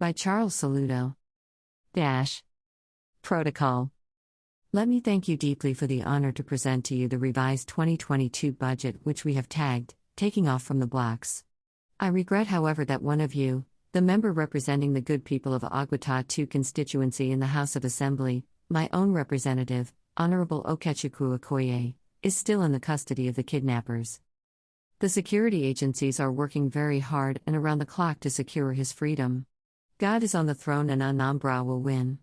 By Charles Soludo. Protocol. Let me thank you deeply for the honor to present to you the revised 2022 budget, which we have tagged, Taking Off from the Blocks. I regret, however, that one of you, the member representing the good people of Agwata 2 constituency in the House of Assembly, my own representative, Honorable Okechukwu, is still in the custody of the kidnappers. The security agencies are working very hard and around the clock to secure his freedom. God is on the throne and Anambra will win.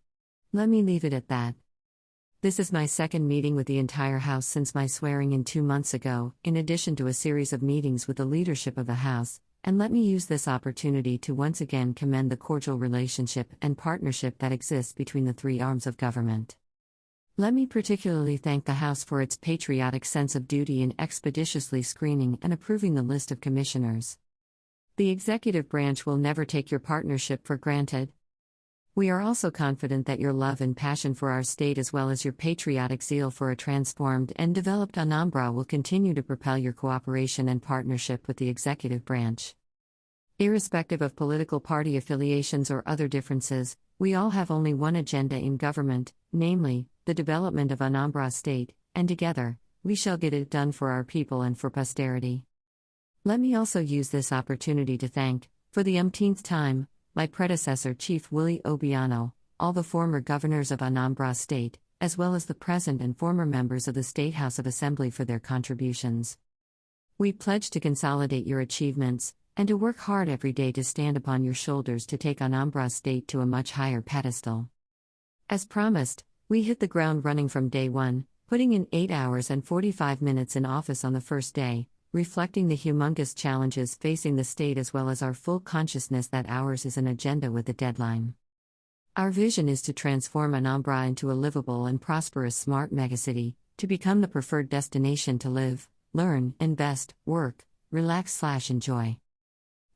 Let me leave it at that. This is my second meeting with the entire House since my swearing-in 2 months ago, in addition to a series of meetings with the leadership of the House, and let me use this opportunity to once again commend the cordial relationship and partnership that exists between the three arms of government. Let me particularly thank the House for its patriotic sense of duty in expeditiously screening and approving the list of commissioners. The executive branch will never take your partnership for granted. We are also confident that your love and passion for our state, as well as your patriotic zeal for a transformed and developed Anambra, will continue to propel your cooperation and partnership with the executive branch. Irrespective of political party affiliations or other differences, we all have only one agenda in government, namely, the development of Anambra State, and together, we shall get it done for our people and for posterity. Let me also use this opportunity to thank, for the umpteenth time, my predecessor Chief Willie Obiano, all the former governors of Anambra State, as well as the present and former members of the State House of Assembly for their contributions. We pledge to consolidate your achievements, and to work hard every day to stand upon your shoulders to take Anambra State to a much higher pedestal. As promised, we hit the ground running from day one, putting in 8 hours and 45 minutes in office on the first day, reflecting the humongous challenges facing the state as well as our full consciousness that ours is an agenda with a deadline. Our vision is to transform Anambra into a livable and prosperous smart megacity, to become the preferred destination to live, learn, invest, work, relax/enjoy.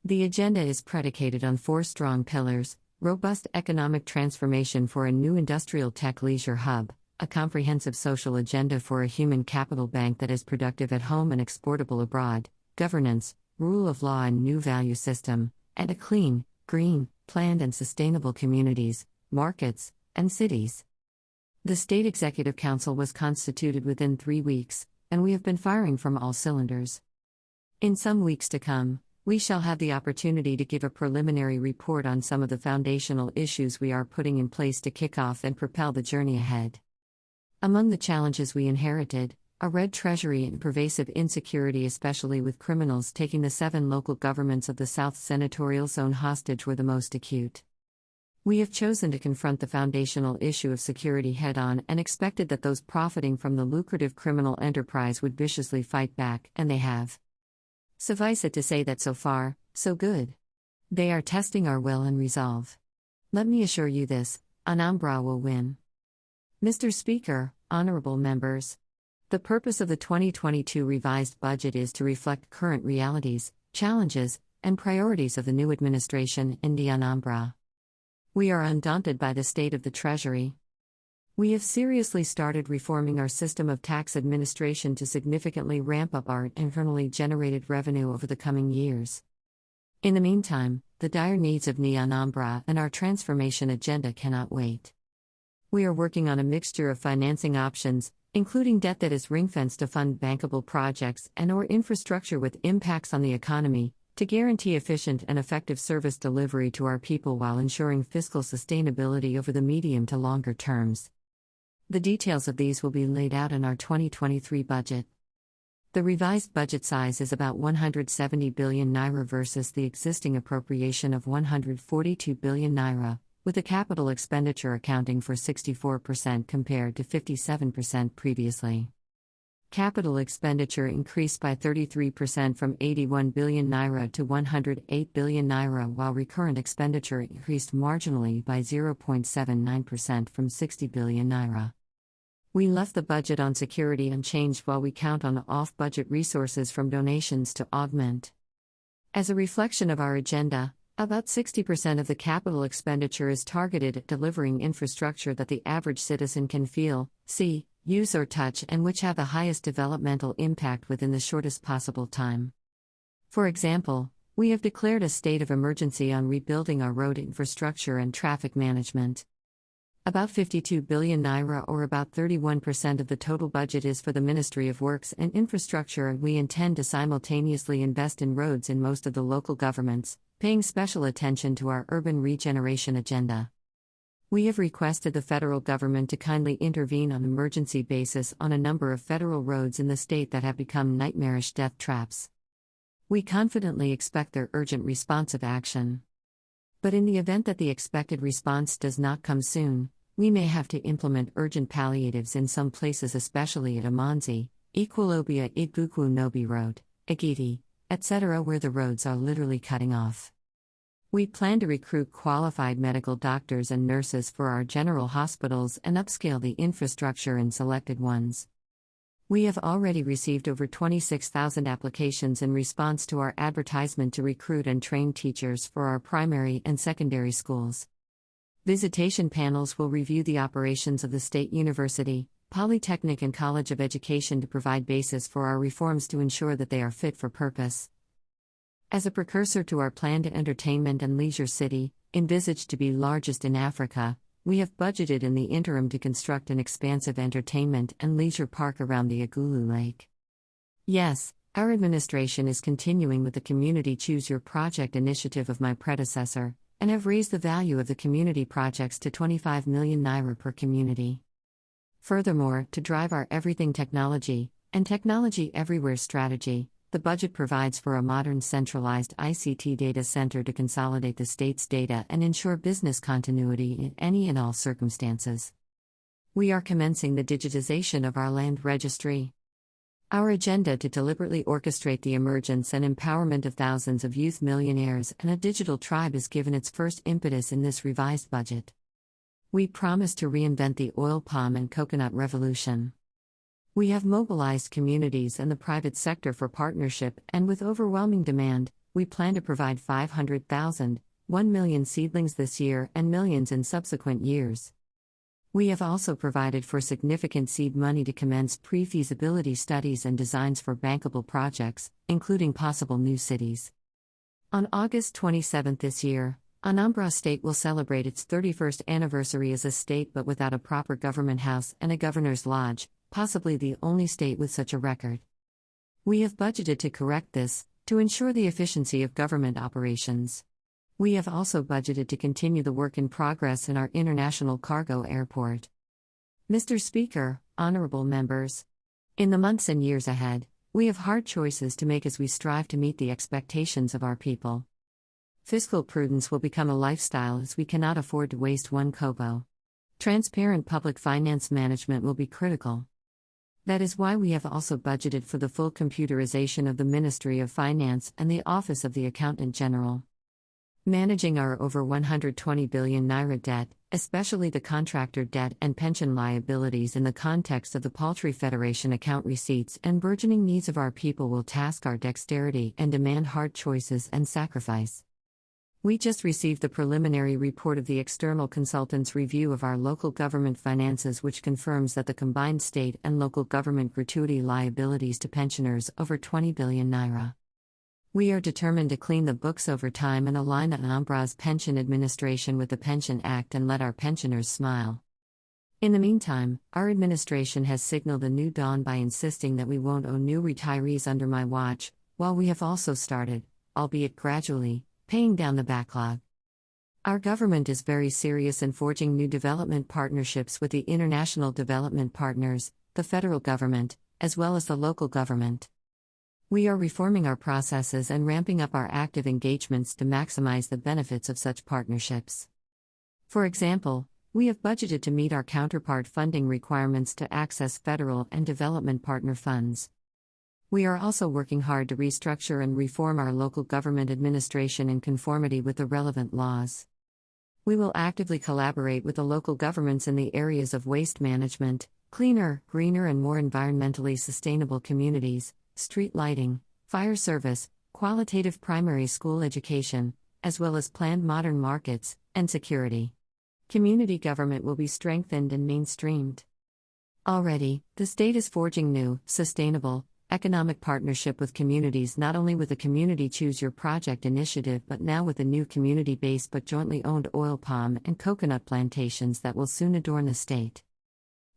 The agenda is predicated on 4 strong pillars: robust economic transformation for a new industrial tech leisure hub, a comprehensive social agenda for a human capital bank that is productive at home and exportable abroad, governance, rule of law and new value system, and a clean, green, planned and sustainable communities, markets, and cities. The State Executive Council was constituted within 3 weeks, and we have been firing from all cylinders. In some weeks to come, we shall have the opportunity to give a preliminary report on some of the foundational issues we are putting in place to kick off and propel the journey ahead. Among the challenges we inherited, a red treasury and pervasive insecurity, especially with criminals taking the 7 local governments of the South Senatorial Zone hostage, were the most acute. We have chosen to confront the foundational issue of security head-on and expected that those profiting from the lucrative criminal enterprise would viciously fight back, and they have. Suffice it to say that so far, so good. They are testing our will and resolve. Let me assure you this: Anambra will win. Mr. Speaker, honorable members, the purpose of the 2022 revised budget is to reflect current realities, challenges, and priorities of the new administration in the Anambra. We are undaunted by the state of the Treasury. We have seriously started reforming our system of tax administration to significantly ramp up our internally generated revenue over the coming years. In the meantime, the dire needs of the Anambra and our transformation agenda cannot wait. We are working on a mixture of financing options, including debt that is ring-fenced to fund bankable projects and/or infrastructure with impacts on the economy, to guarantee efficient and effective service delivery to our people while ensuring fiscal sustainability over the medium to longer terms. The details of these will be laid out in our 2023 budget. The revised budget size is about 170 billion naira versus the existing appropriation of 142 billion naira, with the capital expenditure accounting for 64% compared to 57% previously. Capital expenditure increased by 33% from 81 billion naira to 108 billion naira, while recurrent expenditure increased marginally by 0.79% from 60 billion naira. We left the budget on security unchanged while we count on off-budget resources from donations to augment. As a reflection of our agenda, about 60% of the capital expenditure is targeted at delivering infrastructure that the average citizen can feel, see, use or touch, and which have the highest developmental impact within the shortest possible time. For example, We have declared a state of emergency on rebuilding our road infrastructure and traffic management. About 52 billion naira, or about 31% of the total budget, is for the Ministry of Works and Infrastructure, and we intend to simultaneously invest in roads in most of the local governments, paying special attention to our urban regeneration agenda. We have requested the federal government to kindly intervene on emergency basis on a number of federal roads in the state that have become nightmarish death traps. We confidently expect their urgent responsive action. But in the event that the expected response does not come soon, we may have to implement urgent palliatives in some places, especially at Amanzi, Equilobia, Igbuku Nobi Road, Agiti, etc., where the roads are literally cutting off. We plan to recruit qualified medical doctors and nurses for our general hospitals and upscale the infrastructure in selected ones. We have already received over 26,000 applications in response to our advertisement to recruit and train teachers for our primary and secondary schools. Visitation panels will review the operations of the State University, Polytechnic and College of Education to provide basis for our reforms to ensure that they are fit for purpose. As a precursor to our planned entertainment and leisure city, envisaged to be largest in Africa, we have budgeted in the interim to construct an expansive entertainment and leisure park around the Agulu Lake. Yes, our administration is continuing with the Community Choose Your Project initiative of my predecessor, and have raised the value of the community projects to 25 million naira per community. Furthermore, to drive our everything technology, and technology everywhere strategy, the budget provides for a modern centralized ICT data center to consolidate the state's data and ensure business continuity in any and all circumstances. We are commencing the digitization of our land registry. Our agenda to deliberately orchestrate the emergence and empowerment of thousands of youth millionaires and a digital tribe is given its first impetus in this revised budget. We promise to reinvent the oil palm and coconut revolution. We have mobilized communities and the private sector for partnership, and with overwhelming demand, we plan to provide 500,000, 1 million seedlings this year and millions in subsequent years. We have also provided for significant seed money to commence pre-feasibility studies and designs for bankable projects, including possible new cities. On August 27 this year, Anambra State will celebrate its 31st anniversary as a state but without a proper government house and a governor's lodge, possibly the only state with such a record. We have budgeted to correct this, to ensure the efficiency of government operations. We have also budgeted to continue the work in progress in our international cargo airport. Mr. Speaker, honorable members, in the months and years ahead, we have hard choices to make as we strive to meet the expectations of our people. Fiscal prudence will become a lifestyle as we cannot afford to waste one kobo. Transparent public finance management will be critical. That is why we have also budgeted for the full computerization of the Ministry of Finance and the Office of the Accountant General. Managing our over 120 billion naira debt, especially the contractor debt and pension liabilities in the context of the paltry Federation account receipts and burgeoning needs of our people will task our dexterity and demand hard choices and sacrifice. We just received the preliminary report of the external consultant's review of our local government finances, which confirms that the combined state and local government gratuity liabilities to pensioners over 20 billion naira. We are determined to clean the books over time and align Anambra's pension administration with the Pension Act and let our pensioners smile. In the meantime, our administration has signaled a new dawn by insisting that we won't owe new retirees under my watch, while we have also started, albeit gradually, paying down the backlog. Our government is very serious in forging new development partnerships with the international development partners, the federal government, as well as the local government. We are reforming our processes and ramping up our active engagements to maximize the benefits of such partnerships. For example, we have budgeted to meet our counterpart funding requirements to access federal and development partner funds. We are also working hard to restructure and reform our local government administration in conformity with the relevant laws. We will actively collaborate with the local governments in the areas of waste management, cleaner, greener and more environmentally sustainable communities, street lighting, fire service, qualitative primary school education, as well as planned modern markets, and security. Community government will be strengthened and mainstreamed. Already, the state is forging new, sustainable, economic partnership with communities, not only with the Community Choose Your Project initiative but now with the new community-based but jointly owned oil palm and coconut plantations that will soon adorn the state.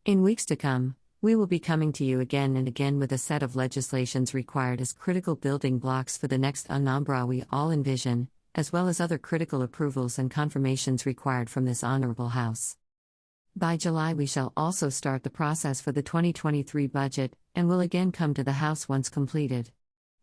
In weeks to come, we will be coming to you again and again with a set of legislations required as critical building blocks for the next Anambra we all envision, as well as other critical approvals and confirmations required from this honorable House. By July we shall also start the process for the 2023 budget, and will again come to the House once completed.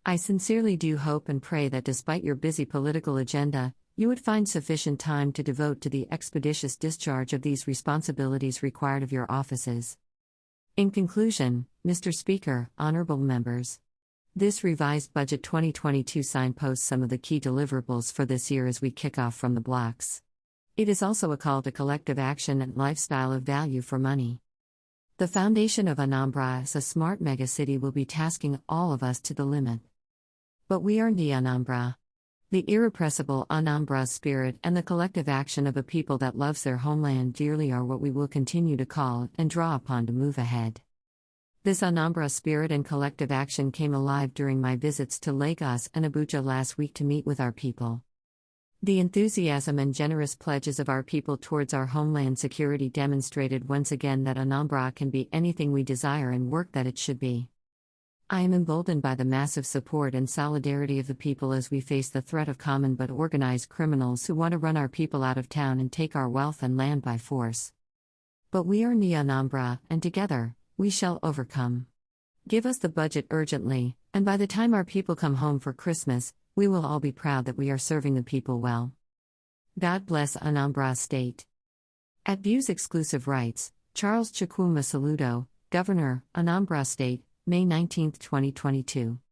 I sincerely do hope and pray that despite your busy political agenda, you would find sufficient time to devote to the expeditious discharge of these responsibilities required of your offices. In conclusion, Mr. Speaker, honorable members, this revised Budget 2022 signposts some of the key deliverables for this year as we kick off from the blocks. It is also a call to collective action and lifestyle of value for money. The foundation of Anambra as a smart megacity will be tasking all of us to the limit. But we are the Anambra. The irrepressible Anambra spirit and the collective action of a people that loves their homeland dearly are what we will continue to call and draw upon to move ahead. This Anambra spirit and collective action came alive during my visits to Lagos and Abuja last week to meet with our people. The enthusiasm and generous pledges of our people towards our homeland security demonstrated once again that Anambra can be anything we desire and work that it should be. I am emboldened by the massive support and solidarity of the people as we face the threat of common but organized criminals who want to run our people out of town and take our wealth and land by force. But we are the Anambra, and together, we shall overcome. Give us the budget urgently, and by the time our people come home for Christmas, we will all be proud that we are serving the people well. God bless Anambra State. At Views Exclusive Rights, Charles Chukwuma Soludo, Governor, Anambra State, May 19, 2022.